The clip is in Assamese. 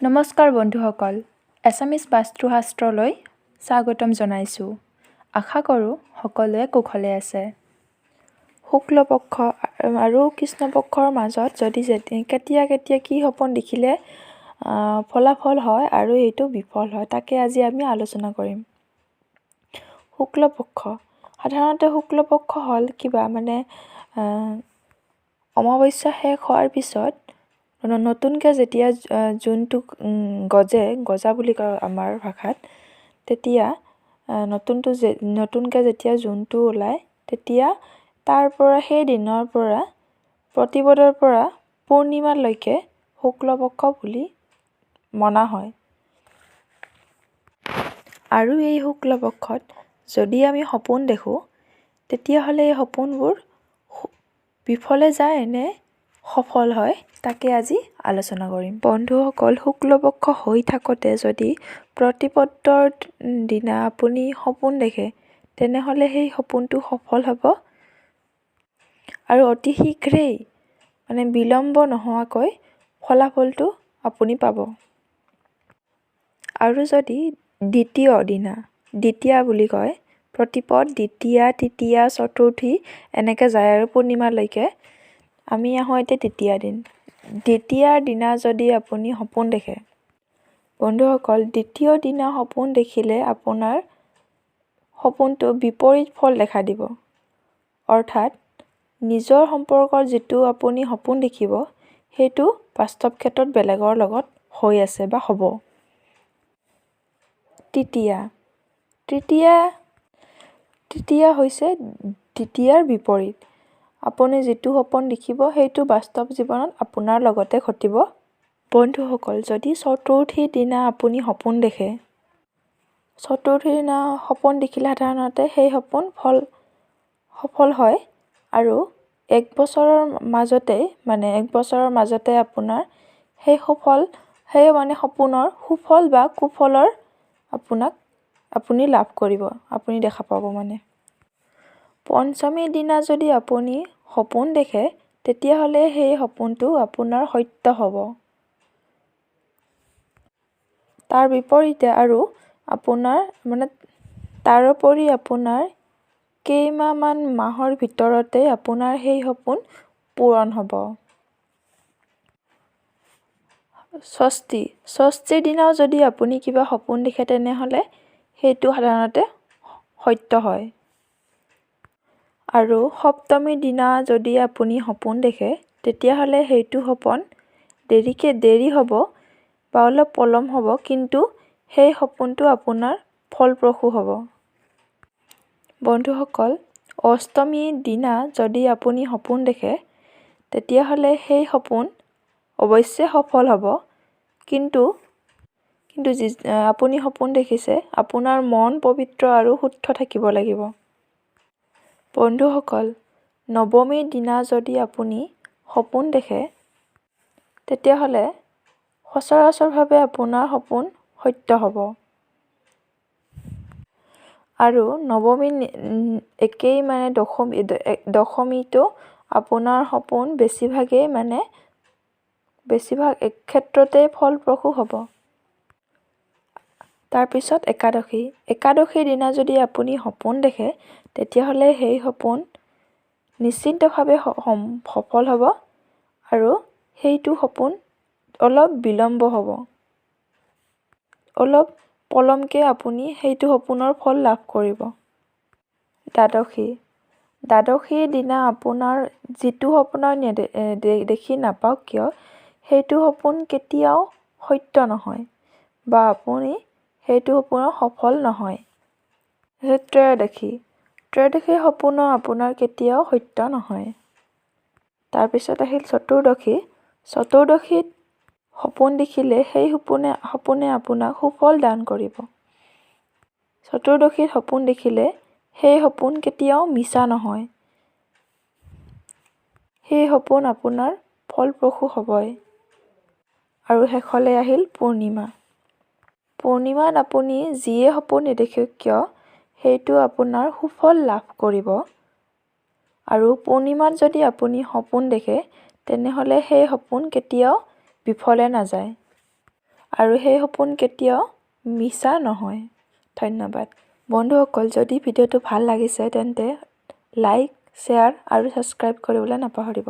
নমস্কাৰ বন্ধুসকল, এছামিজ বাস্তু শাস্ত্ৰলৈ স্বাগতম জনাইছোঁ। আশা কৰোঁ সকলোৱে কুশলে আছে। শুক্লপক্ষ আৰু কৃষ্ণপক্ষৰ মাজত যদি কেতিয়া কি সপোন দেখিলে ফলাফল হয় আৰু এইটো বিফল হয়, তাকে আজি আমি আলোচনা কৰিম। শুক্লপক্ষ সাধাৰণতে শুক্লপক্ষ হ'ল কিবা অমাৱস্যা শেষ হোৱাৰ পিছত নতুনকৈ যেতিয়া জোনটো গজা বুলি কয় আমাৰ ভাষাত, তেতিয়া নতুনকৈ যেতিয়া জোনটো ওলায়, তেতিয়া সেই দিনৰ পৰা প্ৰতিপদৰ পৰা পূৰ্ণিমালৈকে শুক্লপক্ষ বুলি মনা হয়। আৰু এই শুক্লপক্ষত যদি আমি সপোন দেখোঁ, তেতিয়াহ'লে এই সপোনবোৰ বিফলে যায় নে সফল হয়, তাকে আজি আলোচনা কৰিম। বন্ধুসকল, শুক্লপক্ষ হৈ থাকোঁতে যদি প্ৰতিপদৰ দিনা আপুনি সপোন দেখে, তেনেহ'লে সেই সপোনটো সফল হ'ব আৰু অতি শীঘ্ৰেই বিলম্ব নোহোৱাকৈ ফলাফলটো আপুনি পাব। আৰু যদি দ্বিতীয়া বুলি কয়, প্ৰতিপদ দ্বিতীয়া, তৃতীয়া, চতুৰ্থী এনেকৈ যায় আৰু পূৰ্ণিমালৈকে, আমি আহোঁ এতিয়া দ্বিতীয়াৰ দিনা যদি আপুনি সপোন দেখে, বন্ধুসকল, দ্বিতীয় দিনা সপোন দেখিলে আপোনাৰ সপোনটো বিপৰীত ফল দেখা দিব। অৰ্থাৎ নিজৰ সম্পৰ্কৰ যিটো আপুনি সপোন দেখিব, সেইটো বাস্তৱ ক্ষেত্ৰত বেলেগৰ লগত হৈ আছে বা হ'ব। তৃতীয়া হৈছে দ্বিতীয়াৰ বিপৰীত। আপুনি যিটো সপোন দেখিব, সেইটো বাস্তৱ জীৱনত আপোনাৰ লগতে ঘটিব। বন্ধুসকল, যদি চতুৰ্থীৰ দিনা আপুনি সপোন দেখে, চতুৰ্থীৰ দিনা সপোন দেখিলে সাধাৰণতে সেই সপোন সফল হয় আৰু এক বছৰৰ মাজতে আপোনাৰ সেই সপোনৰ সুফল বা কুফলৰ আপুনি লাভ কৰিব, আপুনি দেখা পাব। পঞ্চমীৰ দিনা যদি আপুনি সপোন দেখে, তেতিয়াহ'লে সেই সপোনটো আপোনাৰ সত্য হ'ব। তাৰ বিপৰীতে আৰু তাৰোপৰি আপোনাৰ কেইমাহমান মাহৰ ভিতৰতে আপোনাৰ সেই সপোন পূৰণ হ'ব। ষষ্ঠীৰ দিনাও যদি আপুনি কিবা সপোন দেখে, তেনেহ'লে সেইটো সাধাৰণতে সত্য হয়। আৰু সপ্তমীৰ দিনা যদি আপুনি সপোন দেখে, তেতিয়াহ'লে সেইটো সপোন দেৰি হ'ব বা অলপ পলম হ'ব, কিন্তু সেই সপোনটো আপোনাৰ ফলপ্ৰসূ হ'ব। বন্ধুসকল, অষ্টমীৰ দিনা যদি আপুনি সপোন দেখে, তেতিয়াহ'লে সেই সপোন অৱশ্যে সফল হ'ব, কিন্তু আপুনি সপোন দেখিছে, আপোনাৰ মন পবিত্ৰ আৰু শুদ্ধ থাকিব লাগিব। বন্ধুসকল, নৱমীৰ দিনা যদি আপুনি সপোন দেখে, তেতিয়াহ'লে সচৰাচৰভাৱে আপোনাৰ সপোন সত্য হ'ব। আৰু নৱমীৰ একেই দশমীতো আপোনাৰ সপোন বেছিভাগ এক ক্ষেত্ৰতে ফলপ্ৰসূ হ'ব। তাৰপিছত একাদশীৰ দিনা যদি আপুনি সপোন দেখে, তেতিয়াহ'লে সেই সপোন নিশ্চিতভাৱে সফল হ'ব আৰু সেইটো সপোন অলপ বিলম্ব হ'ব। অলপ পলমকৈ আপুনি সেইটো সপোনৰ ফল লাভ কৰিব। দ্বাদশীৰ দিনা আপোনাৰ যিটো সপোন দেখি নাপাওক কিয়, সেইটো সপোন কেতিয়াও সত্য নহয় বা আপুনি সেইটো সপোনৰ সফল নহয়। ত্ৰয়োদশীৰ সপোনো আপোনাৰ কেতিয়াও সত্য নহয়। তাৰপিছত আহিল চতুৰ্দশীত সপোন দেখিলে সেই সপোনে আপোনাক সুফল দান কৰিব। চতুৰ্দশীত সপোন দেখিলে সেই সপোন কেতিয়াও মিছা নহয়। সেই সপোন আপোনাৰ ফলপ্ৰসূ হ'বই। আৰু শেষলৈ আহিল পূৰ্ণিমাত আপুনি যিয়ে সপোন নেদেখক কিয়, সেইটো আপোনাৰ সুফল লাভ কৰিব। আৰু পূৰ্ণিমাত যদি আপুনি সপোন দেখে, তেনেহ'লে সেই সপোন কেতিয়াও বিফলে নাযায়। আৰু সেই সপোন কেতিয়াও মিছা নহয়। ধন্যবাদ। বন্ধুসকল, যদি ভিডিঅ'টো ভাল লাগিছে তেন্তে লাইক, শ্বেয়াৰ আৰু ছাবস্ক্ৰাইব কৰিবলৈ নাপাহৰিব।